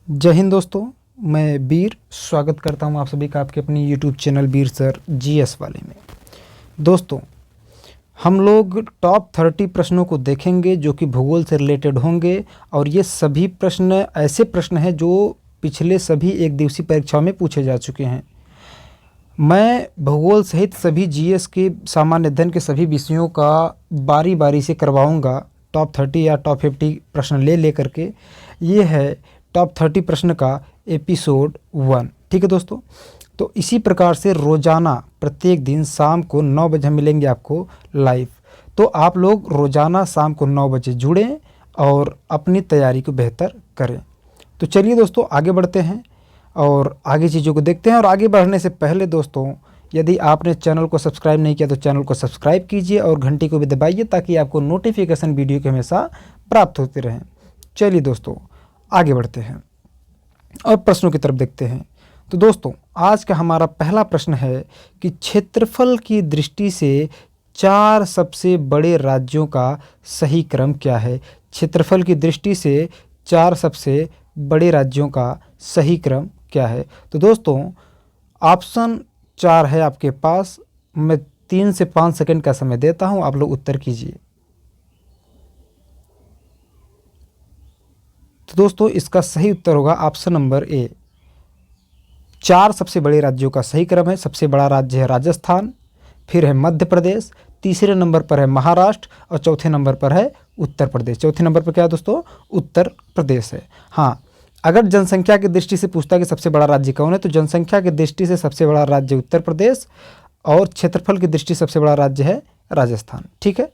जय हिंद दोस्तों, मैं वीर स्वागत करता हूं आप सभी का आपके अपनी यूट्यूब चैनल वीर सर जीएस वाले में। दोस्तों, हम लोग टॉप 30 प्रश्नों को देखेंगे जो कि भूगोल से रिलेटेड होंगे और ये सभी प्रश्न ऐसे प्रश्न हैं जो पिछले सभी एक दिवसीय परीक्षाओं में पूछे जा चुके हैं। मैं भूगोल सहित सभी जीएस के सामान्य अध्ययन के सभी विषयों का बारी बारी से करवाऊंगा। टॉप 30 या टॉप 50 प्रश्न ले करके ये है टॉप 30 प्रश्न का एपिसोड 1। ठीक है दोस्तों, तो इसी प्रकार से रोज़ाना प्रत्येक दिन शाम को 9 बजे मिलेंगे आपको लाइव। तो आप लोग रोज़ाना शाम को 9 बजे जुड़ें और अपनी तैयारी को बेहतर करें। तो चलिए दोस्तों, आगे बढ़ते हैं और आगे चीज़ों को देखते हैं। और आगे बढ़ने से पहले दोस्तों, यदि आपने चैनल को सब्सक्राइब नहीं किया तो चैनल को सब्सक्राइब कीजिए और घंटी को भी दबाइए ताकि आपको नोटिफिकेशन वीडियो के हमेशा प्राप्त होते रहें। चलिए दोस्तों, आगे बढ़ते हैं और प्रश्नों की तरफ देखते हैं। तो दोस्तों, आज का हमारा पहला प्रश्न है कि क्षेत्रफल की दृष्टि से 4 सबसे बड़े राज्यों का सही क्रम क्या है। क्षेत्रफल की दृष्टि से 4 सबसे बड़े राज्यों का सही क्रम क्या है। तो दोस्तों, ऑप्शन 4 है आपके पास। मैं 3 से 5 सेकंड का समय देता हूं, आप लोग उत्तर कीजिए। तो दोस्तों, इसका सही उत्तर होगा ऑप्शन नंबर ए। 4 सबसे बड़े राज्यों का सही क्रम है। सबसे बड़ा राज्य है राजस्थान, फिर है मध्य प्रदेश, तीसरे नंबर पर है महाराष्ट्र और चौथे नंबर पर है उत्तर प्रदेश। चौथे नंबर पर क्या है दोस्तों? उत्तर प्रदेश है। हाँ, अगर जनसंख्या की दृष्टि से पूछता है कि सबसे बड़ा राज्य कौन है, तो जनसंख्या की दृष्टि से सबसे बड़ा राज्य उत्तर प्रदेश और क्षेत्रफल की दृष्टि से सबसे बड़ा राज्य है राजस्थान। ठीक है,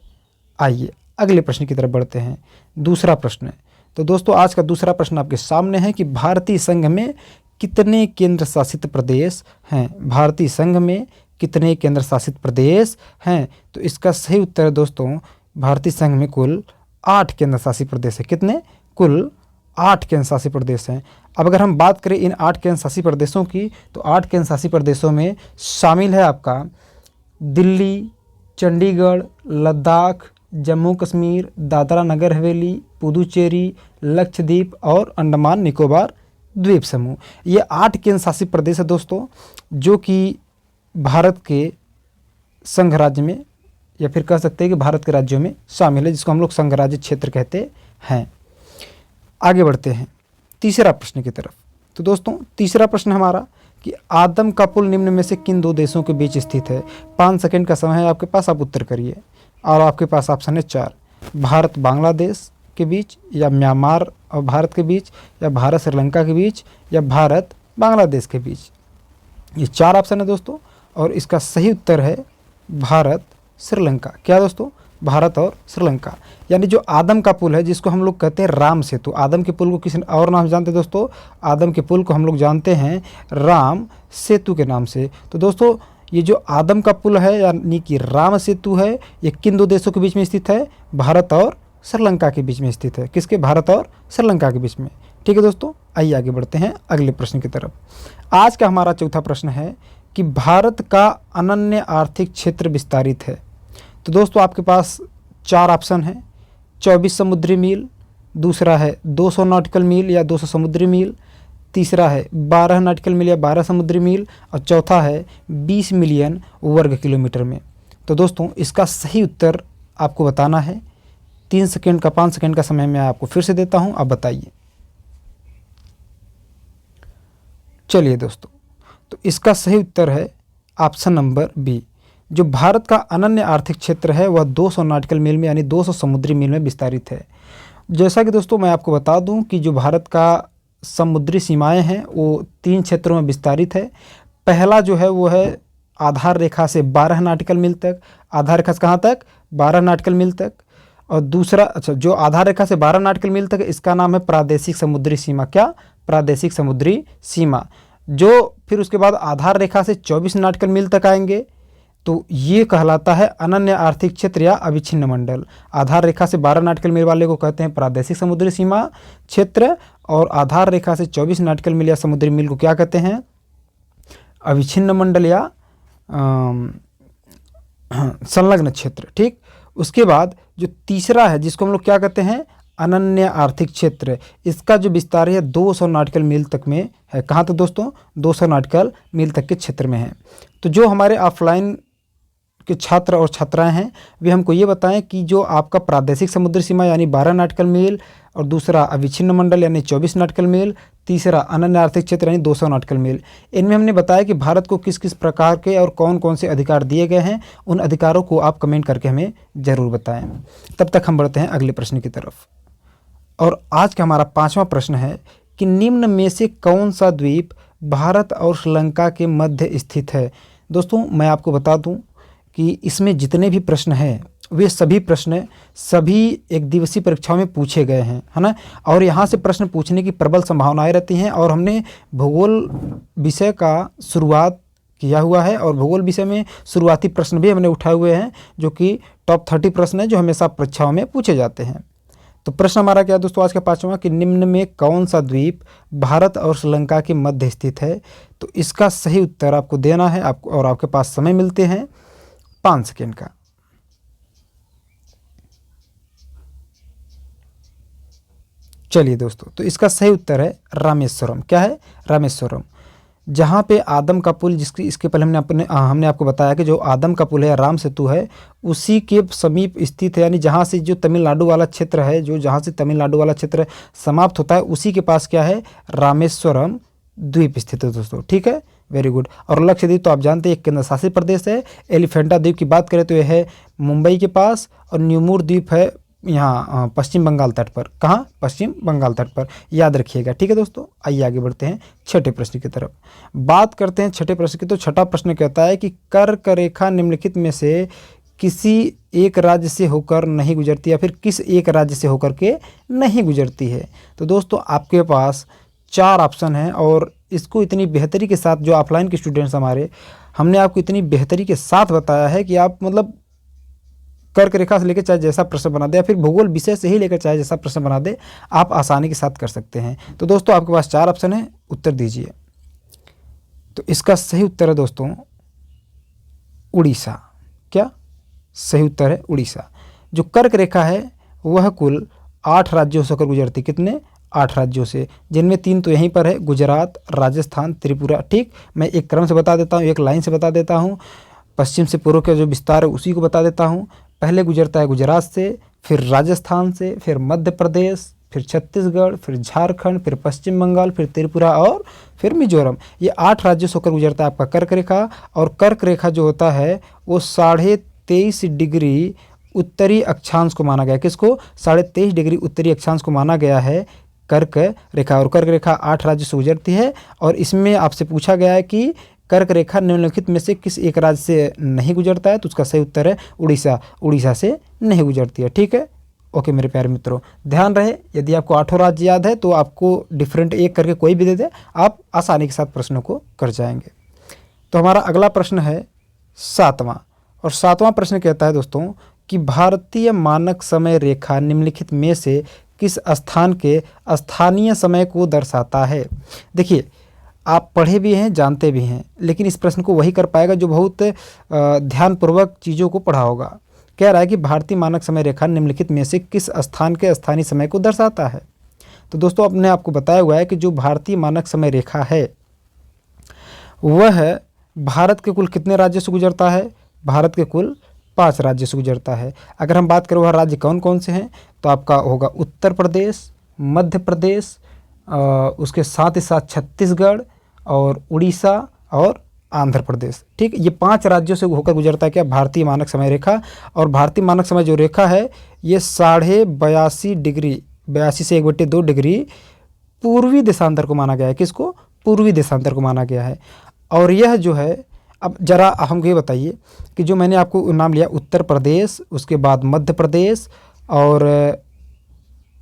आइए अगले प्रश्न की तरफ बढ़ते हैं। दूसरा प्रश्न है। तो दोस्तों, आज का दूसरा प्रश्न आपके सामने है कि भारतीय संघ में कितने केंद्र शासित प्रदेश हैं। भारतीय संघ में कितने केंद्र शासित प्रदेश हैं? तो इसका सही उत्तर है दोस्तों, भारतीय संघ में कुल 8 केंद्र शासित प्रदेश है। कितने? कुल 8 केंद्र शासित प्रदेश हैं। अब अगर हम बात करें इन 8 केंद्र शासित प्रदेशों की, तो 8 केंद्र शासित प्रदेशों में शामिल है आपका दिल्ली, चंडीगढ़, लद्दाख, जम्मू कश्मीर, दादरा नगर हवेली, पुदुचेरी, लक्षद्वीप और अंडमान निकोबार द्वीप समूह। ये 8 केंद्र शासित प्रदेश है दोस्तों, जो कि भारत के संघ राज्य में या फिर कह सकते हैं कि भारत के राज्यों में शामिल है, जिसको हम लोग संघ राज्य क्षेत्र कहते हैं। आगे बढ़ते हैं तीसरा प्रश्न की तरफ। तो दोस्तों, तीसरा प्रश्न हमारा कि आदम का पुल निम्न में से किन 2 देशों के बीच स्थित है। 5 सेकंड का समय है आपके पास, आप उत्तर करिए। और आपके पास ऑप्शन है 4, भारत बांग्लादेश के बीच, या म्यांमार और भारत के बीच, या भारत श्रीलंका के बीच, या भारत बांग्लादेश के बीच। ये 4 ऑप्शन है दोस्तों और इसका सही उत्तर है भारत श्रीलंका। क्या दोस्तों? भारत और श्रीलंका। यानी जो आदम का पुल है, जिसको हम लोग कहते हैं राम सेतु। आदम के पुल को किसी और नाम से जानते हैं दोस्तों? आदम के पुल को हम लोग जानते हैं राम सेतु के नाम से। तो दोस्तों, ये जो आदम का पुल है यानी कि राम सेतु है, ये किन 2 देशों के बीच में स्थित है? भारत और श्रीलंका के बीच में स्थित है। किसके? भारत और श्रीलंका के बीच में। ठीक है दोस्तों, आइए आगे बढ़ते हैं अगले प्रश्न की तरफ। आज का हमारा चौथा प्रश्न है कि भारत का अनन्य आर्थिक क्षेत्र विस्तारित है। तो दोस्तों, आपके पास 4 ऑप्शन हैं। 24 समुद्री मील, दूसरा है 200 नॉटिकल मील या 200 समुद्री मील, तीसरा है 12 नॉटिकल मील या 12 समुद्री मील और चौथा है 20 मिलियन वर्ग किलोमीटर में। तो दोस्तों, इसका सही उत्तर आपको बताना है। 3 सेकंड का 5 सेकंड का समय मैं आपको फिर से देता हूं, आप बताइए। चलिए दोस्तों, तो इसका सही उत्तर है ऑप्शन नंबर बी। जो भारत का अनन्य आर्थिक क्षेत्र है वह 200 नॉटिकल मील में यानी 200 समुद्री मील में विस्तारित है। जैसा कि दोस्तों मैं आपको बता दूं कि जो भारत का समुद्री सीमाएं हैं वो 3 क्षेत्रों में विस्तारित है। पहला जो है वो है आधार रेखा से 12 नॉटिकल मील तक। आधार रेखा से कहाँ तक? 12 नॉटिकल मील तक। और दूसरा, जो आधार रेखा से 12 नॉटिकल मील तक, इसका नाम है प्रादेशिक समुद्री सीमा। क्या? प्रादेशिक समुद्री सीमा। जो फिर उसके बाद आधार रेखा से 24 नॉटिकल मील तक आएंगे तो ये कहलाता है अनन्य आर्थिक क्षेत्र या अविच्छिन्न मंडल। आधार रेखा से 12 नॉटिकल मील वाले को कहते हैं प्रादेशिक समुद्री सीमा क्षेत्र, और आधार रेखा से 24 नॉटिकल मील या समुद्री मील को क्या कहते हैं? अविच्छिन्न मंडल या संलग्न क्षेत्र। ठीक, उसके बाद जो तीसरा है जिसको हम लोग क्या कहते हैं? अनन्य आर्थिक क्षेत्र, इसका जो विस्तार है 200 नॉटिकल मील तक में है। कहाँ तक दोस्तों? 200 नॉटिकल मील तक के क्षेत्र में है। तो जो हमारे ऑफलाइन के छात्र और छात्राएं हैं वे हमको ये बताएं कि जो आपका प्रादेशिक समुद्री सीमा यानी 12 नॉटिकल मील, और दूसरा अविच्छिन्न मंडल यानी 24 नॉटिकल मील, तीसरा अनन्य आर्थिक क्षेत्र यानी 200 नॉटिकल मील, इनमें हमने बताया कि भारत को किस किस प्रकार के और कौन कौन से अधिकार दिए गए हैं। उन अधिकारों को आप कमेंट करके हमें ज़रूर बताएं। तब तक हम बढ़ते हैं अगले प्रश्न की तरफ। और आज का हमारा 5वां प्रश्न है कि निम्न में से कौन सा द्वीप भारत और श्रीलंका के मध्य स्थित है। दोस्तों मैं आपको बता दूं कि इसमें जितने भी प्रश्न हैं वे सभी प्रश्न सभी एक दिवसीय परीक्षाओं में पूछे गए हैं, है ना। और यहाँ से प्रश्न पूछने की प्रबल संभावनाएं रहती हैं। और हमने भूगोल विषय का शुरुआत किया हुआ है और भूगोल विषय में शुरुआती प्रश्न भी हमने उठाए हुए हैं जो कि टॉप 30 प्रश्न है जो हमेशा परीक्षाओं में पूछे जाते हैं। तो प्रश्न हमारा क्या है दोस्तों आज का 5वां कि निम्न में कौन सा द्वीप भारत और श्रीलंका के मध्य स्थित है। तो इसका सही उत्तर आपको देना है आपको, और आपके पास समय मिलते हैं 5 सेकेंड का। चलिए दोस्तों, तो इसका सही उत्तर है रामेश्वरम। क्या है? रामेश्वरम। जहाँ पे आदम का पुल, जिसकी इसके पहले हमने आपको बताया कि जो आदम का पुल है, राम सेतु है, उसी के समीप स्थित है। यानी जहाँ से जो तमिलनाडु वाला क्षेत्र है, जहाँ से तमिलनाडु वाला क्षेत्र समाप्त होता है, उसी के पास क्या है? रामेश्वरम द्वीप स्थित है दोस्तों। ठीक है, वेरी गुड। और लक्षद्वीप तो आप जानते हैं एक केंद्र शासित प्रदेश है। एलिफेंटा द्वीप की बात करें तो यह है मुंबई के पास, और न्यूमूर द्वीप है यहाँ पश्चिम बंगाल तट पर। कहाँ? पश्चिम बंगाल तट पर, याद रखिएगा। ठीक है दोस्तों, आइए आगे बढ़ते हैं 6ठे प्रश्न की तरफ। बात करते हैं 6ठे प्रश्न की। तो 6ठा प्रश्न कहता है कि कर्क रेखा निम्नलिखित में से किसी एक राज्य से होकर नहीं गुजरती, या फिर किस एक राज्य से होकर के नहीं गुजरती है। तो दोस्तों आपके पास 4 ऑप्शन हैं, और इसको इतनी बेहतरी के साथ, जो ऑफलाइन के स्टूडेंट्स हमारे, हमने आपको इतनी बेहतरी के साथ बताया है कि आप मतलब कर्क रेखा से लेकर चाहे जैसा प्रश्न बना दे, या फिर भूगोल विषय से ही लेकर चाहे जैसा प्रश्न बना दे, आप आसानी के साथ कर सकते हैं। तो दोस्तों आपके पास 4 ऑप्शन है, उत्तर दीजिए। तो इसका सही उत्तर है दोस्तों उड़ीसा। क्या सही उत्तर है? उड़ीसा। जो कर्क रेखा है वह कुल 8 राज्यों से होकर गुजरती। कितने? 8 राज्यों से, जिनमें 3 तो यहीं पर है, गुजरात, राजस्थान, त्रिपुरा। ठीक, मैं एक क्रम से बता देता हूँ, एक लाइन से बता देता हूँ। पश्चिम से पूर्व का जो विस्तार है उसी को बता देता हूँ। पहले गुजरता है गुजरात से, फिर राजस्थान से, फिर मध्य प्रदेश, फिर छत्तीसगढ़, फिर झारखंड, फिर पश्चिम बंगाल, फिर त्रिपुरा और फिर मिजोरम। ये 8 राज्यों से होकर गुजरता है आपका कर्क रेखा। और कर्क रेखा जो होता है वो 23.5 डिग्री उत्तरी अक्षांश को माना गया। किसको? 23.5 डिग्री उत्तरी अक्षांश को माना गया है कर्क रेखा। और कर्क रेखा 8 राज्यों से गुजरती है। और इसमें आपसे पूछा गया है कि कर्क रेखा निम्नलिखित में से किस एक राज्य से नहीं गुजरता है। तो उसका सही उत्तर है उड़ीसा। उड़ीसा से नहीं गुजरती है। ठीक है, ओके मेरे प्यारे मित्रों, ध्यान रहे यदि आपको 8 राज्य याद है तो आपको डिफरेंट एक करके कोई भी दे दे, आप आसानी के साथ प्रश्नों को कर जाएंगे। तो हमारा अगला प्रश्न है 7वां, और 7वां प्रश्न कहता है दोस्तों कि भारतीय मानक समय रेखा निम्नलिखित में से किस स्थान के स्थानीय समय को दर्शाता है। देखिए आप पढ़े भी हैं, जानते भी हैं, लेकिन इस प्रश्न को वही कर पाएगा जो बहुत ध्यानपूर्वक चीज़ों को पढ़ा होगा। कह रहा है कि भारतीय मानक समय रेखा निम्नलिखित में से किस स्थान के स्थानीय समय को दर्शाता है। तो दोस्तों अपने आपको बताया हुआ है कि जो भारतीय मानक समय रेखा है वह भारत के कुल कितने राज्यों से गुजरता है? भारत के कुल 5 राज्यों से गुजरता है। अगर हम बात करें वह राज्य कौन कौन से हैं, तो आपका होगा उत्तर प्रदेश, मध्य प्रदेश, उसके साथ ही साथ छत्तीसगढ़ और उड़ीसा और आंध्र प्रदेश। ठीक, ये 5 राज्यों से होकर गुजरता है क्या? भारतीय मानक समय रेखा। और भारतीय मानक समय जो रेखा है ये 82.5 डिग्री, 82 से 1/2 डिग्री पूर्वी देशांतर को माना गया है। किसको? पूर्वी देशांतर को माना गया है। और यह जो है, अब जरा हमको ये बताइए कि जो मैंने आपको नाम लिया उत्तर प्रदेश, उसके बाद मध्य प्रदेश और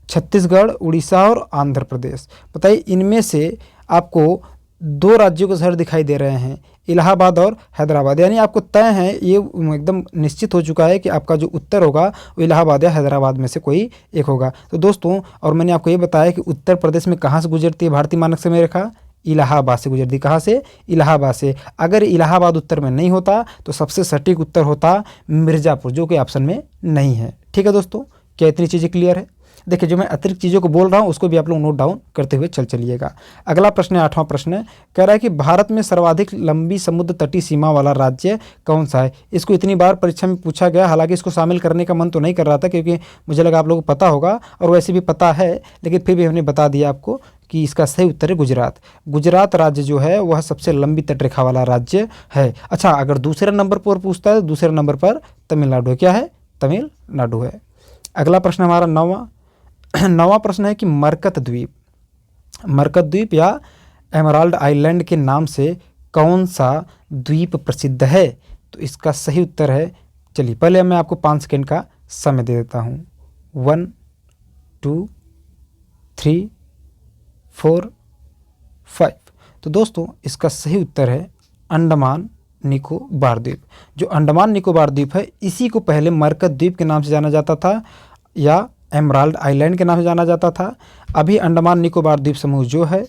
छत्तीसगढ़, उड़ीसा और आंध्र प्रदेश, बताइए इनमें से आपको 2 राज्यों के शहर दिखाई दे रहे हैं, इलाहाबाद और हैदराबाद। यानी आपको तय है, ये एकदम निश्चित हो चुका है कि आपका जो उत्तर होगा वो इलाहाबाद या हैदराबाद में से कोई एक होगा। तो दोस्तों, और मैंने आपको ये बताया कि उत्तर प्रदेश में कहाँ से गुजरती है भारतीय मानक समय रेखा? इलाहाबाद से गुजरती। कहाँ से? इलाहाबाद से। अगर इलाहाबाद उत्तर में नहीं होता तो सबसे सटीक उत्तर होता मिर्ज़ापुर, जो कि ऑप्शन में नहीं है। ठीक है दोस्तों, क्या इतनी चीज़ें क्लियर है? देखिए जो मैं अतिरिक्त चीज़ों को बोल रहा हूँ उसको भी आप लोग नोट डाउन करते हुए चलिएगा। अगला प्रश्न है 8वां प्रश्न है, कह रहा है कि भारत में सर्वाधिक लंबी समुद्र तटीय सीमा वाला राज्य कौन सा है। इसको इतनी बार परीक्षा में पूछा गया, हालांकि इसको शामिल करने का मन तो नहीं कर रहा था क्योंकि मुझे लगा आप लोगों को पता होगा और वैसे भी पता है, लेकिन फिर भी हमने बता दिया आपको कि इसका सही उत्तर है गुजरात। गुजरात राज्य जो है वह सबसे लंबी तटरेखा वाला राज्य है। अच्छा, अगर दूसरे नंबर पर पूछता है तो दूसरे नंबर पर तमिलनाडु है। क्या है? तमिलनाडु है। अगला प्रश्न हमारा 9वां प्रश्न है कि मरकत द्वीप या एमराल्ड आइलैंड के नाम से कौन सा द्वीप प्रसिद्ध है। तो इसका सही उत्तर है, चलिए पहले मैं आपको 5 सेकेंड का समय दे देता हूँ। 1 2 3 4 5। तो दोस्तों इसका सही उत्तर है अंडमान निकोबार द्वीप। जो अंडमान निकोबार द्वीप है इसी को पहले मरकत द्वीप के नाम से जाना जाता था या एमराल्ड आइलैंड के नाम से जाना जाता था। अभी अंडमान निकोबार द्वीप समूह जो है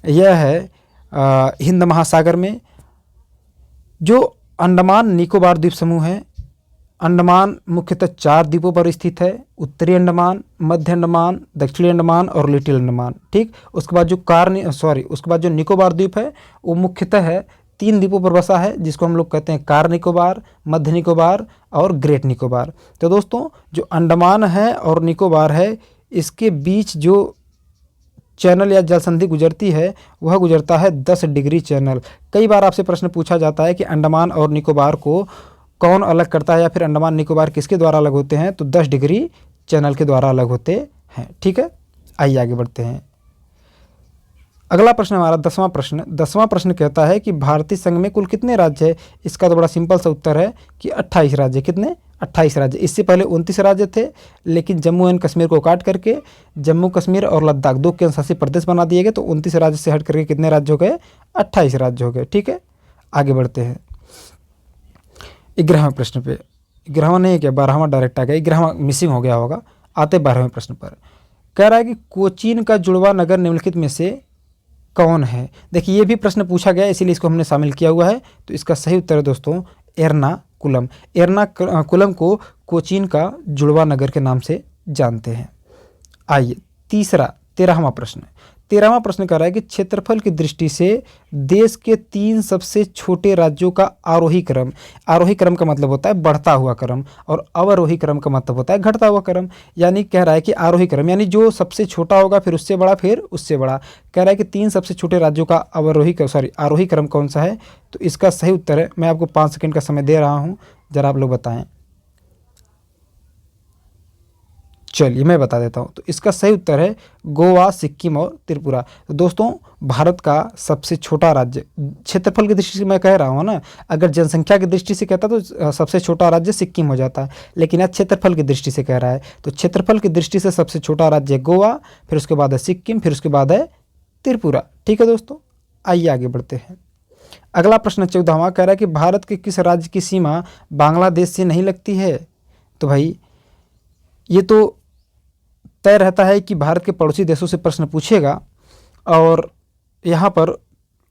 यह है हिंद महासागर में। जो अंडमान निकोबार द्वीप समूह है, अंडमान मुख्यतः 4 द्वीपों पर स्थित है, उत्तरी अंडमान, मध्य अंडमान, दक्षिणी अंडमान और लिटिल अंडमान। ठीक, उसके बाद जो निकोबार द्वीप है वो मुख्यतः है 3 द्वीपों पर बसा है, जिसको हम लोग कहते हैं कार निकोबार, मध्य निकोबार और ग्रेट निकोबार। तो दोस्तों जो अंडमान है और निकोबार है इसके बीच जो चैनल या जल संधि गुजरती है वह गुजरता है 10 डिग्री चैनल। कई बार आपसे प्रश्न पूछा जाता है कि अंडमान और निकोबार को कौन अलग करता है या फिर अंडमान निकोबार किसके द्वारा अलग होते हैं, तो 10 डिग्री चैनल के द्वारा अलग होते हैं। ठीक है, आइए आगे बढ़ते हैं। अगला प्रश्न हमारा 10वां प्रश्न कहता है कि भारतीय संघ में कुल कितने राज्य है। इसका तो बड़ा सिंपल सा उत्तर है कि 28 राज्य। कितने? 28 राज्य। इससे पहले 29 राज्य थे, लेकिन जम्मू एंड कश्मीर को काट करके जम्मू कश्मीर और लद्दाख 2 केंद्र शासित प्रदेश बना दिए गए। तो 29 राज्य से हट करके कितने राज्य हो गए? 28 राज्य हो गए। ठीक है, आगे बढ़ते हैं 11वें प्रश्न पे। 11वां नहीं है क्या, 12वां डायरेक्ट आ गया, 11वां मिसिंग हो गया होगा। आते 12वें प्रश्न पर। कह रहा है कि कोचीन का जुड़वा नगर निम्नलिखित में से कौन है। देखिए ये भी प्रश्न पूछा गया, इसीलिए इसको हमने शामिल किया हुआ है। तो इसका सही उत्तर है दोस्तों एर्नाकुलम। एर्नाकुलम को कोचीन का जुड़वा नगर के नाम से जानते हैं। आइए 13वां प्रश्न कह रहा है कि क्षेत्रफल की दृष्टि से देश के 3 सबसे छोटे राज्यों का आरोही क्रम का मतलब होता है बढ़ता हुआ क्रम और अवरोही क्रम का मतलब होता है घटता हुआ क्रम। यानी कह रहा है कि आरोही क्रम यानी जो सबसे छोटा होगा फिर उससे बड़ा फिर उससे बड़ा। कह रहा है कि 3 सबसे छोटे राज्यों का आरोही क्रम कौन सा है। तो इसका सही उत्तर है, मैं आपको 5 सेकेंड का समय दे रहा हूँ, जरा आप लोग बताएं। चलिए मैं बता देता हूँ। तो इसका सही उत्तर है गोवा, सिक्किम और त्रिपुरा। तो दोस्तों भारत का सबसे छोटा राज्य, क्षेत्रफल की दृष्टि से मैं कह रहा हूँ ना, अगर जनसंख्या की दृष्टि से कहता तो सबसे छोटा राज्य सिक्किम हो जाता है, लेकिन यह क्षेत्रफल की दृष्टि से कह रहा है। तो क्षेत्रफल की दृष्टि से सबसे छोटा राज्य है गोवा, फिर उसके बाद है सिक्किम, फिर उसके बाद है त्रिपुरा। ठीक है दोस्तों, आइए आगे बढ़ते हैं। अगला प्रश्न 14वां कह रहा है कि भारत के किस राज्य की सीमा बांग्लादेश से नहीं लगती है। तो भाई ये तो तय रहता है कि भारत के पड़ोसी देशों से प्रश्न पूछेगा और यहाँ पर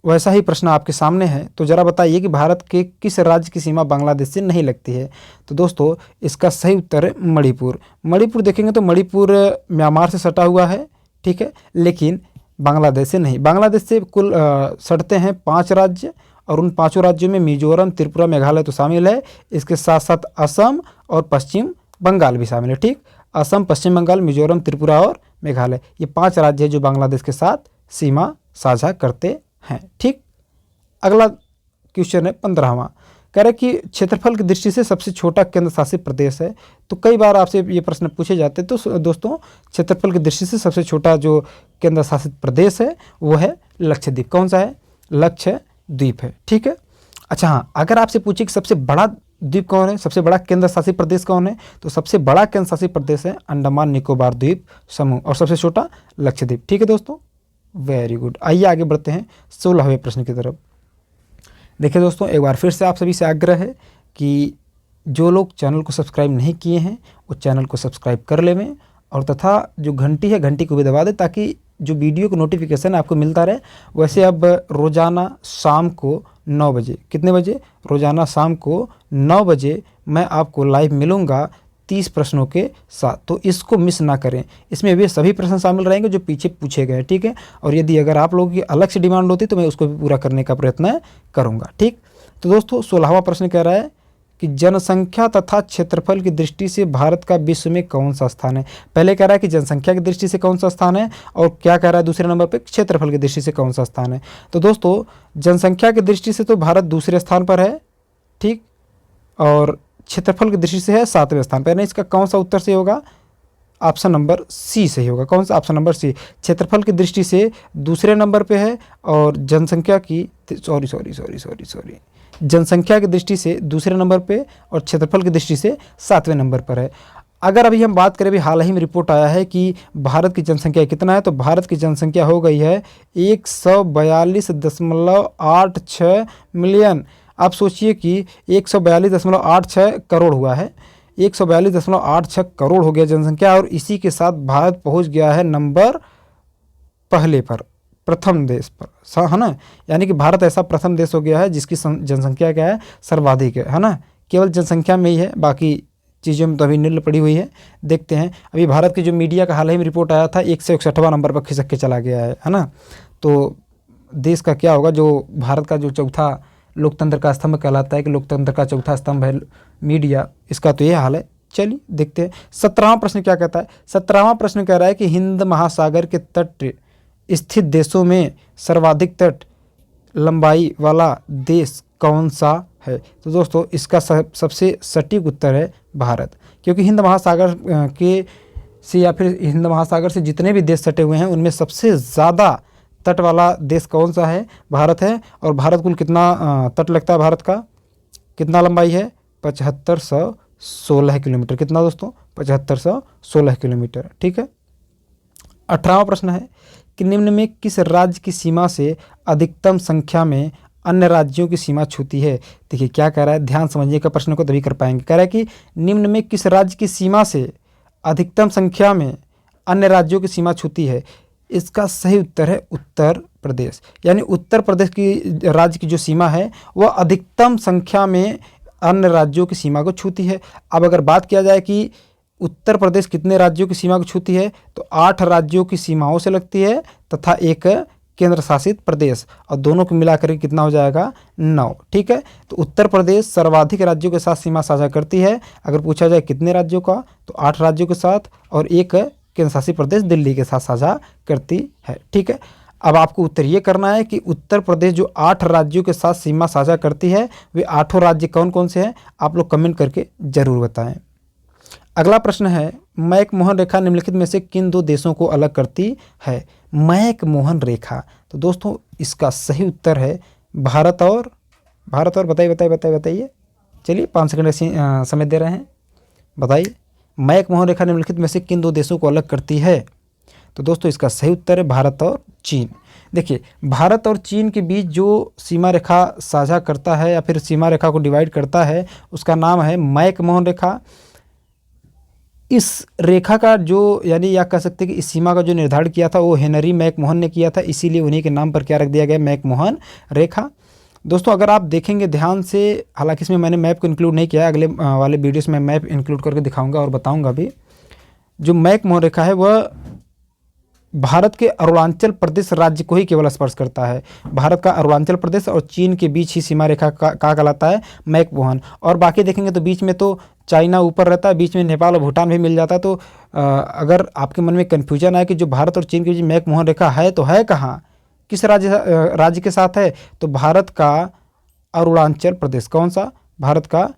वैसा ही प्रश्न आपके सामने है। तो ज़रा बताइए कि भारत के किस राज्य की सीमा बांग्लादेश से नहीं लगती है। तो दोस्तों इसका सही उत्तर है मणिपुर। मणिपुर देखेंगे तो मणिपुर म्यांमार से सटा हुआ है, ठीक है, लेकिन बांग्लादेश से नहीं। बांग्लादेश से कुल सटते हैं 5 राज्य और उन 5 राज्यों में मिजोरम, त्रिपुरा, मेघालय तो शामिल है। इसके साथ साथ असम और पश्चिम बंगाल भी शामिल है। ठीक, असम, पश्चिम बंगाल, मिजोरम, त्रिपुरा और मेघालय, ये 5 राज्य हैं जो बांग्लादेश के साथ सीमा साझा करते हैं। ठीक, अगला क्वेश्चन है 15वां, कह रहे कि क्षेत्रफल की दृष्टि से सबसे छोटा केंद्र शासित प्रदेश है। तो कई बार आपसे ये प्रश्न पूछे जाते हैं। तो दोस्तों क्षेत्रफल की दृष्टि से सबसे छोटा जो केंद्र शासित प्रदेश है वो है लक्षद्वीप। कौन सा है? लक्षद्वीप है। ठीक है, अच्छा हाँ, अगर आपसे पूछे कि सबसे बड़ा द्वीप कौन है, सबसे बड़ा केंद्र शासित प्रदेश कौन है, तो सबसे बड़ा केंद्र शासित प्रदेश है अंडमान निकोबार द्वीप समूह और सबसे छोटा लक्षद्वीप। ठीक है दोस्तों, वेरी गुड। आइए आगे बढ़ते हैं 16वें प्रश्न की तरफ। देखिए दोस्तों, एक बार फिर से आप सभी से आग्रह है कि जो लोग चैनल को सब्सक्राइब नहीं किए हैं वो चैनल को सब्सक्राइब कर लें और तथा जो घंटी है घंटी को भी दबा दें ताकि जो वीडियो का नोटिफिकेशन आपको मिलता रहे। वैसे अब रोज़ाना शाम को 9 बजे, कितने बजे? रोज़ाना शाम को 9 बजे मैं आपको लाइव मिलूँगा 30 प्रश्नों के साथ, तो इसको मिस ना करें। इसमें भी सभी प्रश्न शामिल रहेंगे जो पीछे पूछे गए, ठीक है। और यदि अगर आप लोगों की अलग से डिमांड होती तो मैं उसको भी पूरा करने का प्रयत्न करूँगा, ठीक। तो दोस्तों 16वां प्रश्न कह रहा है कि जनसंख्या तथा क्षेत्रफल की दृष्टि से भारत का विश्व में कौन सा स्थान है। पहले कह रहा है कि जनसंख्या की दृष्टि से कौन सा स्थान है, और क्या कह रहा है दूसरे नंबर पे, क्षेत्रफल की दृष्टि से कौन सा स्थान है। तो दोस्तों जनसंख्या की दृष्टि से तो भारत दूसरे स्थान पर है, ठीक, और क्षेत्रफल की दृष्टि से है 7वें स्थान पर। इसका कौन सा उत्तर सही होगा, ऑप्शन नंबर सी सही होगा। कौन सा, ऑप्शन नंबर सी। क्षेत्रफल की दृष्टि से दूसरे नंबर पे है, और जनसंख्या की सॉरी जनसंख्या की दृष्टि से दूसरे नंबर पे और क्षेत्रफल की दृष्टि से 7वें नंबर पर है। अगर अभी हम बात करें, अभी हाल ही में रिपोर्ट आया है कि भारत की जनसंख्या कितना है, तो भारत की जनसंख्या हो गई है 142.86 मिलियन। आप सोचिए कि 142.86 करोड़ हुआ है, 142.86 करोड़ हो गया जनसंख्या, और इसी के साथ भारत पहुंच गया है नंबर पहले पर, प्रथम देश पर, है ना। यानी कि भारत ऐसा प्रथम देश हो गया है जिसकी जनसंख्या क्या है, सर्वाधिक है ना। केवल जनसंख्या में ही है, बाकी चीज़ों में तो अभी नील पड़ी हुई है। देखते हैं, अभी भारत की जो मीडिया का हाल ही में रिपोर्ट आया था 161वां नंबर पर खिसक के चला गया है ना। तो देश का क्या होगा, जो भारत का जो चौथा लोकतंत्र का स्तंभ कहलाता है, कि लोकतंत्र का चौथा स्तंभ है मीडिया, इसका तो ये हाल है। चलिए देखते हैं 17वां प्रश्न क्या कहता है। 17वां प्रश्न कह रहा है कि हिंद महासागर के तट स्थित देशों में सर्वाधिक तट लंबाई वाला देश कौन सा है। तो दोस्तों इसका सबसे सटीक उत्तर है भारत, क्योंकि हिंद महासागर के से या फिर हिंद महासागर से जितने भी देश सटे हुए हैं उनमें सबसे ज़्यादा तट वाला देश कौन सा है, भारत है। और भारत कुल कितना तट लगता है, भारत का कितना लंबाई है, 7516 किलोमीटर। कितना दोस्तों, 7516 किलोमीटर, ठीक है। 18वां प्रश्न है कि निम्न में किस राज्य की सीमा से अधिकतम संख्या में अन्य राज्यों की सीमा छूती है। देखिए क्या कह रहा है, ध्यान समझिएगा प्रश्न को तभी कर पाएंगे। कह रहा है कि निम्न में किस राज्य की सीमा से अधिकतम संख्या में अन्य राज्यों की सीमा छूती है। इसका सही उत्तर है उत्तर प्रदेश। यानी उत्तर प्रदेश की राज्य की जो सीमा है वह अधिकतम संख्या में अन्य राज्यों की सीमा को छूती है। अब अगर बात किया जाए कि उत्तर प्रदेश कितने राज्यों की सीमा को छूती है, तो 8 राज्यों की सीमाओं से लगती है तथा एक केंद्र शासित प्रदेश, और दोनों को मिलाकर कितना हो जाएगा, 9, ठीक है। तो उत्तर प्रदेश सर्वाधिक राज्यों के साथ सीमा साझा करती है। अगर पूछा जाए कितने राज्यों का, तो 8 राज्यों के साथ, और एक केंद्र शासित प्रदेश दिल्ली के साथ साझा करती है, ठीक है। अब आपको उत्तर ये करना है कि उत्तर प्रदेश जो 8 राज्यों के साथ सीमा साझा करती है, वे 8 राज्य कौन कौन से हैं, आप लोग कमेंट करके ज़रूर बताएं। अगला प्रश्न है, मैक-मोहन रेखा निम्नलिखित में से किन 2 देशों को अलग करती है। मैक-मोहन रेखा, तो दोस्तों इसका सही उत्तर है भारत और बताइए। चलिए 5 सेकंड समय दे रहे हैं, बताइए मैक-मोहन रेखा निम्नलिखित में से किन 2 देशों को अलग करती है। तो दोस्तों इसका सही उत्तर है भारत और चीन। देखिए भारत और चीन के बीच जो सीमा रेखा साझा करता है या फिर सीमा रेखा को डिवाइड करता है, उसका नाम है मैक-मोहन रेखा। इस रेखा का जो, यानी या कह सकते हैं कि इस सीमा का जो निर्धारण किया था वो हेनरी मैक-मोहन ने किया था, इसीलिए उन्हीं के नाम पर क्या रख दिया गया, मैक-मोहन रेखा। दोस्तों अगर आप देखेंगे ध्यान से, हालांकि इसमें मैंने मैप को इंक्लूड नहीं किया, अगले वाले वीडियोस में मैप इंक्लूड करके दिखाऊंगा और बताऊंगा भी। जो मैक-मोहन रेखा है वह भारत के अरुणाचल प्रदेश राज्य को ही केवल स्पर्श करता है। भारत का अरुणाचल प्रदेश और चीन के बीच ही सीमा रेखा का कहलाता है मैक-मोहन। और बाकी देखेंगे तो बीच में तो चाइना ऊपर रहता है, बीच में नेपाल और भूटान भी मिल जाता है। तो अगर आपके मन में कन्फ्यूजन है कि जो भारत और चीन के बीच मैक-मोहन रेखा है, तो है कहाँ, किस राज्य के साथ है, तो भारत का अरुणाचल प्रदेश। कौन सा, भारत का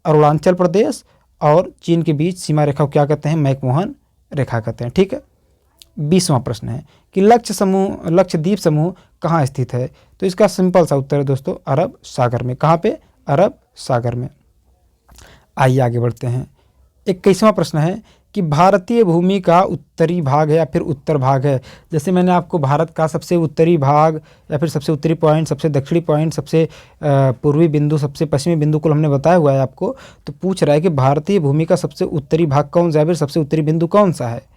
अरुणाचल प्रदेश और चीन के बीच सीमा रेखा को क्या कहते हैं, मैक-मोहन रेखा कहते हैं, ठीक है। 20वां प्रश्न है कि लक्षद्वीप समूह कहाँ स्थित है। तो इसका सिंपल सा उत्तर है दोस्तों अरब सागर में। कहाँ पे, अरब सागर में। आइए आगे बढ़ते हैं। 21वां प्रश्न है कि भारतीय भूमि का उत्तरी भाग है या फिर उत्तर भाग है। जैसे मैंने आपको भारत का सबसे उत्तरी भाग या फिर सबसे उत्तरी पॉइंट, सबसे दक्षिणी पॉइंट, सबसे पूर्वी बिंदु, सबसे पश्चिमी बिंदु को हमने बताया हुआ है आपको। तो पूछ रहा है कि भारतीय भूमि का सबसे उत्तरी भाग कौन सा है, फिर सबसे उत्तरी बिंदु कौन सा है।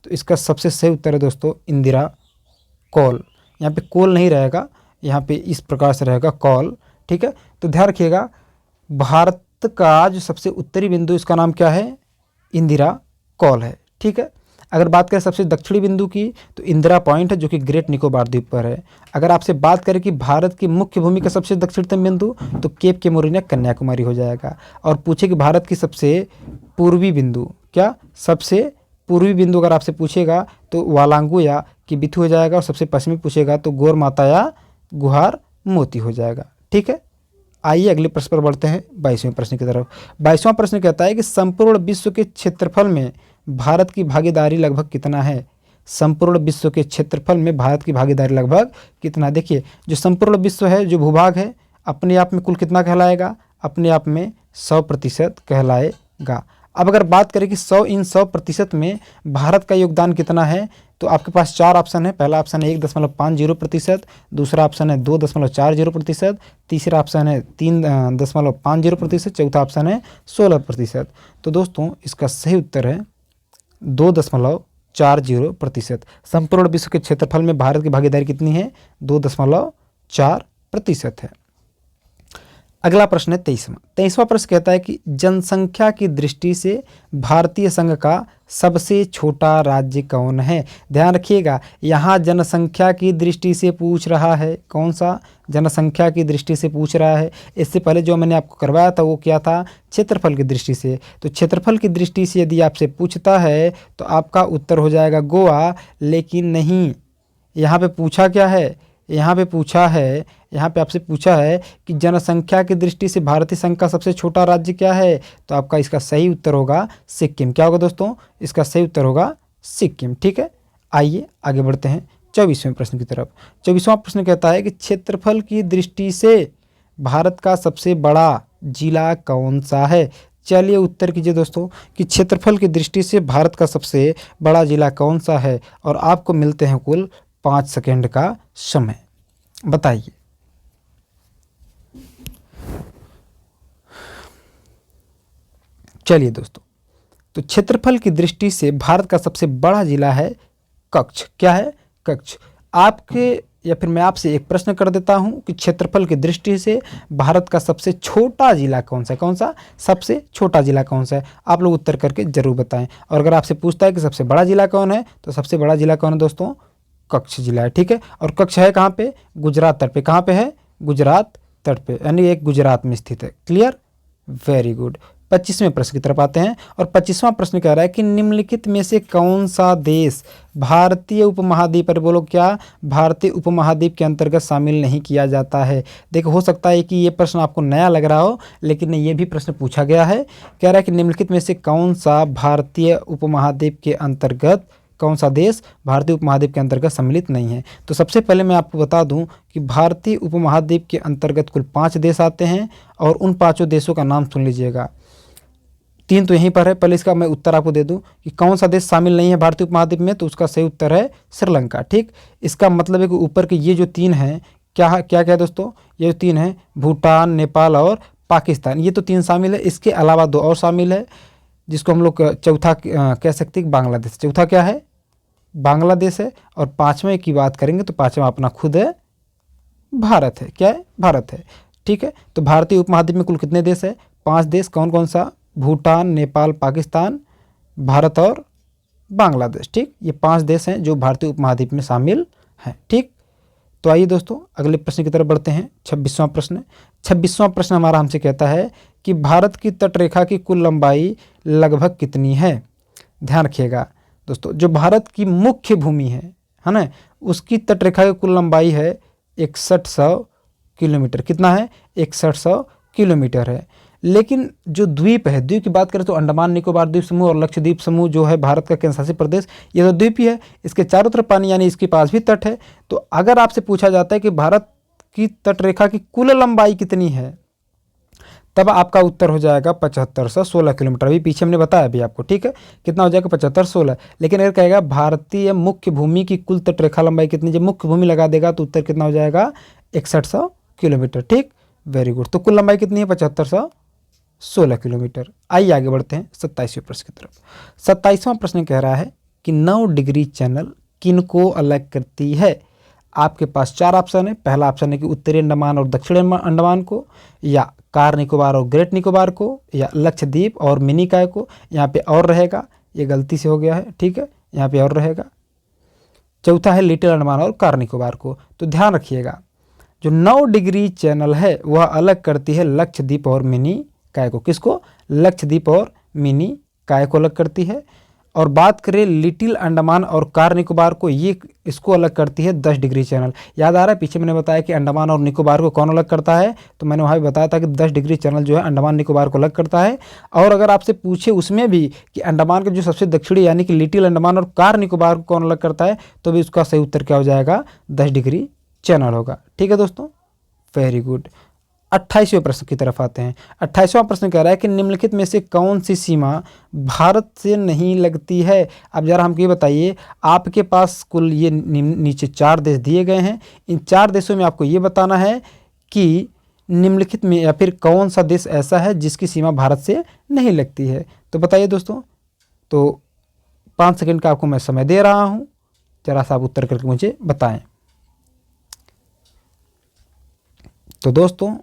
तो इसका सबसे सही उत्तर है दोस्तों इंदिरा कॉल। यहाँ पे कोल नहीं रहेगा, यहाँ पे इस प्रकार से रहेगा कॉल, ठीक है। तो ध्यान रखिएगा भारत का जो सबसे उत्तरी बिंदु, इसका नाम क्या है, इंदिरा कॉल है। ठीक है। अगर बात करें सबसे दक्षिणी बिंदु की तो इंदिरा पॉइंट है जो कि ग्रेट निकोबार द्वीप पर है। अगर आपसे बात करें कि भारत की मुख्य भूमि का सबसे दक्षिणतम बिंदु तो केप केमोरिनिया कन्याकुमारी हो जाएगा। और पूछे कि भारत की सबसे पूर्वी बिंदु, क्या सबसे पूर्वी बिंदु अगर आपसे पूछेगा तो वालांगू या किबिथु हो जाएगा। और सबसे पश्चिमी पूछेगा तो गौर माता या गुहार मोती हो जाएगा। ठीक है। आइए अगले प्रश्न पर बढ़ते हैं 22वें प्रश्न की तरफ। 22वां प्रश्न कहता है कि संपूर्ण विश्व के क्षेत्रफल में भारत की भागीदारी लगभग कितना है। संपूर्ण विश्व के क्षेत्रफल में भारत की भागीदारी लगभग कितना। देखिए जो संपूर्ण विश्व है, जो भूभाग है, अपने आप में कुल कितना कहलाएगा, अपने आप में 100% कहलाएगा। अब अगर बात करें कि 100% में भारत का योगदान कितना है तो आपके पास 4 ऑप्शन है। पहला ऑप्शन है 1.50%, दूसरा ऑप्शन है 2.40%, तीसरा ऑप्शन है 3.50%, चौथा ऑप्शन है 16%। तो दोस्तों इसका सही उत्तर है 2.40%। संपूर्ण विश्व के क्षेत्रफल में भारत की भागीदारी कितनी है, 2.4% है। अगला प्रश्न है 23वां प्रश्न कहता है कि जनसंख्या की दृष्टि से भारतीय संघ का सबसे छोटा राज्य कौन है। ध्यान रखिएगा यहाँ जनसंख्या की दृष्टि से पूछ रहा है। कौन सा, जनसंख्या की दृष्टि से पूछ रहा है। इससे पहले जो मैंने आपको करवाया था वो क्या था, क्षेत्रफल की दृष्टि से। तो क्षेत्रफल की दृष्टि से यदि आपसे पूछता है तो आपका उत्तर हो जाएगा गोवा। लेकिन नहीं, यहाँ पे पूछा क्या है, यहाँ पे आपसे पूछा है कि जनसंख्या की दृष्टि से भारतीय संघ का सबसे छोटा राज्य क्या है। तो आपका इसका सही उत्तर होगा सिक्किम। क्या होगा दोस्तों, इसका सही उत्तर होगा सिक्किम। ठीक है। आइए आगे बढ़ते हैं 24वें प्रश्न की तरफ। 24वां प्रश्न कहता है कि क्षेत्रफल की दृष्टि से भारत का सबसे बड़ा जिला कौन सा है। चलिए उत्तर कीजिए दोस्तों कि क्षेत्रफल की दृष्टि से भारत का सबसे बड़ा जिला कौन सा है। और आपको मिलते हैं कुल 5 सेकेंड का समय, बताइए। चलिए दोस्तों, तो क्षेत्रफल की दृष्टि से भारत का सबसे बड़ा जिला है कच्छ। क्या है, कच्छ। आपके या फिर मैं आपसे एक प्रश्न कर देता हूं कि क्षेत्रफल की दृष्टि से भारत का सबसे छोटा जिला कौन सा है। कौन सा सबसे छोटा जिला कौन सा है, आप लोग उत्तर करके जरूर बताएं। और अगर आपसे पूछता है कि सबसे बड़ा जिला कौन है तो सबसे बड़ा जिला कौन है दोस्तों, कच्छ जिला है। ठीक है। और कच्छ है कहाँ पे, गुजरात तट पे। कहाँ पे है, गुजरात तट पे, यानी एक गुजरात में स्थित है। Clear, very good. 25वें प्रश्न की तरफ आते हैं और 25वां प्रश्न कह रहा है कि निम्नलिखित में से कौन सा देश भारतीय उपमहाद्वीप पर, बोलो क्या, भारतीय उपमहाद्वीप के अंतर्गत शामिल नहीं किया जाता है। देखो हो सकता है कि ये प्रश्न आपको नया लग रहा हो, लेकिन ये भी प्रश्न पूछा गया है। कह रहा है कि निम्नलिखित में से कौन सा भारतीय उपमहाद्वीप के अंतर्गत, कौन सा देश भारतीय उपमहाद्वीप के अंतर्गत सम्मिलित नहीं है। तो सबसे पहले मैं आपको बता दूं कि भारतीय उपमहाद्वीप के अंतर्गत कुल 5 देश आते हैं और उन 5 देशों का नाम सुन लीजिएगा। 3 तो यहीं पर है। पहले इसका मैं उत्तर आपको दे दूं कि कौन सा देश शामिल नहीं है भारतीय उपमहाद्वीप में, तो उसका सही उत्तर है श्रीलंका। ठीक, इसका मतलब है कि ऊपर के ये जो 3 हैं, क्या क्या क्या दोस्तों, ये जो 3 हैं भूटान, नेपाल और पाकिस्तान, ये तो 3 शामिल है। इसके अलावा 2 और शामिल है जिसको हम लोग चौथा कह सकते हैं बांग्लादेश। चौथा क्या है, बांग्लादेश है। और 5वें की बात करेंगे तो 5वां अपना खुद है, भारत है। क्या है, भारत है। ठीक है। तो भारतीय उपमहाद्वीप में कुल कितने देश है, 5 देश। कौन कौन सा, भूटान, नेपाल, पाकिस्तान, भारत और बांग्लादेश। ठीक, ये 5 देश हैं जो भारतीय उपमहाद्वीप में शामिल हैं। ठीक, तो आइए दोस्तों अगले प्रश्न की तरफ बढ़ते हैं। 26वां प्रश्न। 26वां प्रश्न हमारा हमसे कहता है कि भारत की तटरेखा की कुल लंबाई लगभग कितनी है। ध्यान रखिएगा दोस्तों, जो भारत की मुख्य भूमि है ना, उसकी तटरेखा की कुल लंबाई है 6100 किलोमीटर। कितना है, 6100 किलोमीटर है। लेकिन जो द्वीप है, द्वीप की बात करें तो अंडमान निकोबार द्वीप समूह और लक्षद्वीप समूह जो है भारत का केंद्रशासित प्रदेश, ये तो द्वीप ही है। इसके चारों तरफ पानी, यानी इसके पास भी तट है। तो अगर आपसे पूछा जाता है कि भारत की तटरेखा की कुल लंबाई कितनी है, तब आपका उत्तर हो जाएगा 7516 किलोमीटर। अभी पीछे हमने बताया अभी आपको। ठीक है, कितना हो जाएगा, 7516। लेकिन अगर कहेगा भारतीय मुख्य भूमि की कुल तटरेखा लंबाई कितनी, जब मुख्य भूमि लगा देगा तो उत्तर कितना हो जाएगा, 6100 किलोमीटर। ठीक, वेरी गुड। तो कुल लंबाई कितनी है, 7516 किलोमीटर। आइए आगे बढ़ते हैं 27वें प्रश्न की तरफ। 27वां प्रश्न कह रहा है कि 9 डिग्री चैनल किनको अलग करती है। आपके पास 4 ऑप्शन है। पहला ऑप्शन है कि उत्तरी अंडमान और दक्षिणी अंडमान को, या कार निकोबार और ग्रेट निकोबार को, या लक्षद्वीप और मिनी काय को। यहाँ पे और रहेगा, ये गलती से हो गया है, ठीक है, यहाँ पे और रहेगा। चौथा है लिटिल अंडमान और कार निकोबार को। तो ध्यान रखिएगा, जो 9 डिग्री चैनल है वह अलग करती है लक्षद्वीप और मिनी काय को। किसको? लक्षद्वीप और मिनी काय को अलग करती है। और बात करें लिटिल अंडमान और कार निकोबार को, ये इसको अलग करती है 10 डिग्री चैनल। याद आ रहा है, पीछे मैंने बताया कि अंडमान और निकोबार को कौन अलग करता है, तो मैंने वहाँ भी बताया था कि 10 डिग्री चैनल जो है अंडमान निकोबार को अलग करता है। और अगर आपसे पूछे उसमें भी कि अंडमान के जो सबसे दक्षिणी यानी कि लिटिल अंडमान और कार निकोबार को कौन अलग करता है, तो भी उसका सही उत्तर क्या हो जाएगा? 10 डिग्री चैनल होगा। ठीक है दोस्तों, वेरी गुड। 28वें प्रश्न की तरफ आते हैं। 28वां प्रश्न कह रहा है कि निम्नलिखित में से कौन सी सीमा भारत से नहीं लगती है? अब जरा हमको ये बताइए, आपके पास कुल ये नीचे 4 देश दिए गए हैं। इन 4 देशों में आपको ये बताना है कि निम्नलिखित में या फिर कौन सा देश ऐसा है जिसकी सीमा भारत से नहीं लगती है। तो बताइए दोस्तों। तो 5 सेकंड का आपको मैं समय दे रहा हूँ, जरा सा आप उत्तर करके मुझे बताएं। तो दोस्तों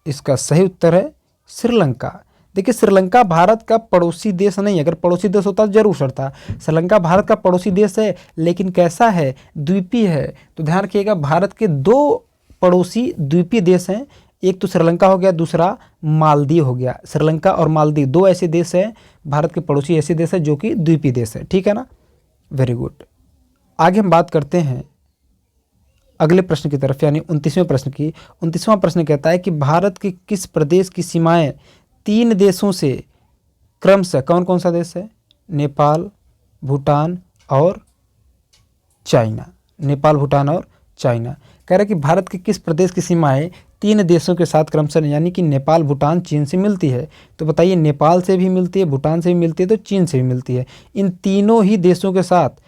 इसका सही उत्तर है श्रीलंका। देखिए, श्रीलंका भारत का पड़ोसी देश नहीं है। अगर पड़ोसी देश होता तो जरूर सरता। श्रीलंका भारत का पड़ोसी देश है, लेकिन कैसा है? द्वीपीय है। तो ध्यान रखिएगा, भारत के 2 पड़ोसी द्वीपीय देश हैं। एक तो श्रीलंका हो गया, दूसरा मालदीव हो गया। श्रीलंका और मालदीव 2 ऐसे देश हैं, भारत के पड़ोसी ऐसे देश हैं जो कि द्वीपीय देश है। ठीक है ना, वेरी गुड। आगे हम बात करते हैं अगले प्रश्न की तरफ, यानी 29वें प्रश्न की। 29वां प्रश्न कहता है कि भारत के किस प्रदेश की सीमाएं 3 देशों से क्रमशः, कौन कौन सा देश है? नेपाल, भूटान और चाइना। नेपाल, भूटान और चाइना। कह रहा है कि भारत के किस प्रदेश की सीमाएं 3 देशों के साथ क्रमशः, यानी कि नेपाल, भूटान, चीन से मिलती है। तो बताइए, नेपाल से भी मिलती है, भूटान से भी मिलती है, तो चीन से भी मिलती है। इन तीनों ही देशों के साथ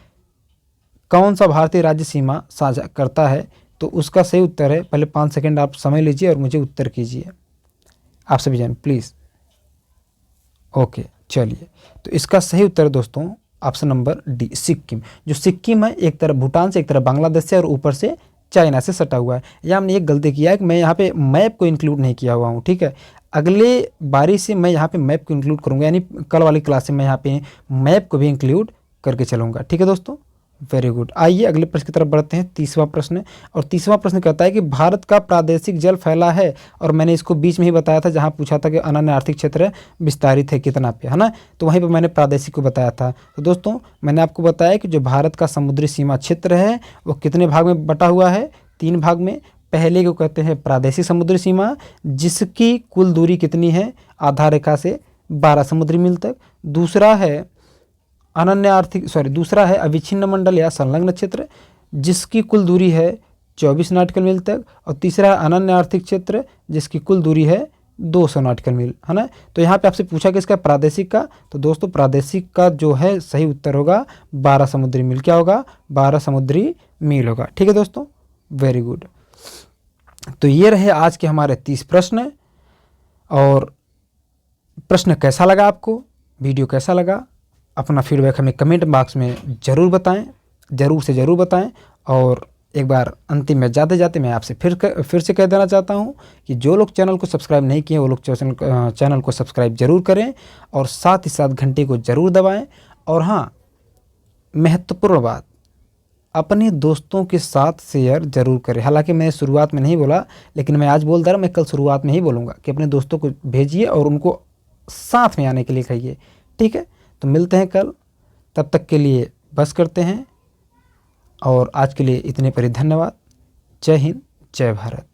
कौन सा भारतीय राज्य सीमा साझा करता है? तो उसका सही उत्तर है, पहले 5 सेकंड आप समय लीजिए और मुझे उत्तर कीजिए। आप सभी जन प्लीज़। ओके, चलिए। तो इसका सही उत्तर दोस्तों ऑप्शन नंबर डी, सिक्किम। जो सिक्किम है, एक तरफ भूटान से, एक तरफ बांग्लादेश से और ऊपर से चाइना से सटा हुआ है। या हमने एक गलती किया है कि मैं यहाँ पे मैप को इंक्लूड नहीं किया हुआ हूँ। ठीक है, अगले बारी से मैं यहाँ पे मैप को इंक्लूड करूँगा, यानी कल वाली क्लास में मैं यहाँ पे मैप को भी इंक्लूड करके चलूँगा। ठीक है दोस्तों, वेरी गुड। आइए अगले प्रश्न की तरफ बढ़ते हैं। 30वां प्रश्न। और 30वां प्रश्न कहता है कि भारत का प्रादेशिक जल फैला है, और मैंने इसको बीच में ही बताया था जहां पूछा था कि अनन्य आर्थिक क्षेत्र विस्तारित है कितना पे, है ना, तो वहीं पे मैंने प्रादेशिक को बताया था। तो दोस्तों मैंने आपको बताया कि जो भारत का समुद्री सीमा क्षेत्र है वो कितने भाग में बटा हुआ है? 3 भाग में। पहले को कहते हैं प्रादेशिक समुद्री सीमा, जिसकी कुल दूरी कितनी है? आधार रेखा से 12 समुद्री मील तक। दूसरा है दूसरा है अविच्छिन्न मंडल या संलग्न क्षेत्र, जिसकी कुल दूरी है 24 नॉटिकल मील तक। और तीसरा है अनन्य आर्थिक क्षेत्र, जिसकी कुल दूरी है 200 नॉटिकल मील, है ना। तो यहाँ पे आपसे पूछा कि इसका प्रादेशिक का, तो दोस्तों प्रादेशिक का जो है सही उत्तर होगा 12 समुद्री मील। क्या होगा? 12 समुद्री मील होगा। ठीक है दोस्तों, वेरी गुड। तो ये रहे आज के हमारे 30 प्रश्न। और प्रश्न कैसा लगा आपको, वीडियो कैसा लगा, अपना फीडबैक हमें कमेंट बॉक्स में ज़रूर बताएं, ज़रूर से ज़रूर बताएं। और एक बार अंतिम में जाते जाते मैं आपसे फिर से कह देना चाहता हूं कि जो लोग चैनल को सब्सक्राइब नहीं किए वो लोग चैनल को सब्सक्राइब ज़रूर करें, और साथ ही साथ घंटे को ज़रूर दबाएं। और हाँ, महत्वपूर्ण बात, अपने दोस्तों के साथ शेयर ज़रूर करें। हालांकि मैं शुरुआत में नहीं बोला, लेकिन मैं आज बोल दे रहा, मैं कल शुरुआत में ही बोलूँगा कि अपने दोस्तों को भेजिए और उनको साथ में आने के लिए कहिए। ठीक है, तो मिलते हैं कल, तब तक के लिए बस करते हैं। और आज के लिए इतने पर ही धन्यवाद। जय हिंद, जय भारत।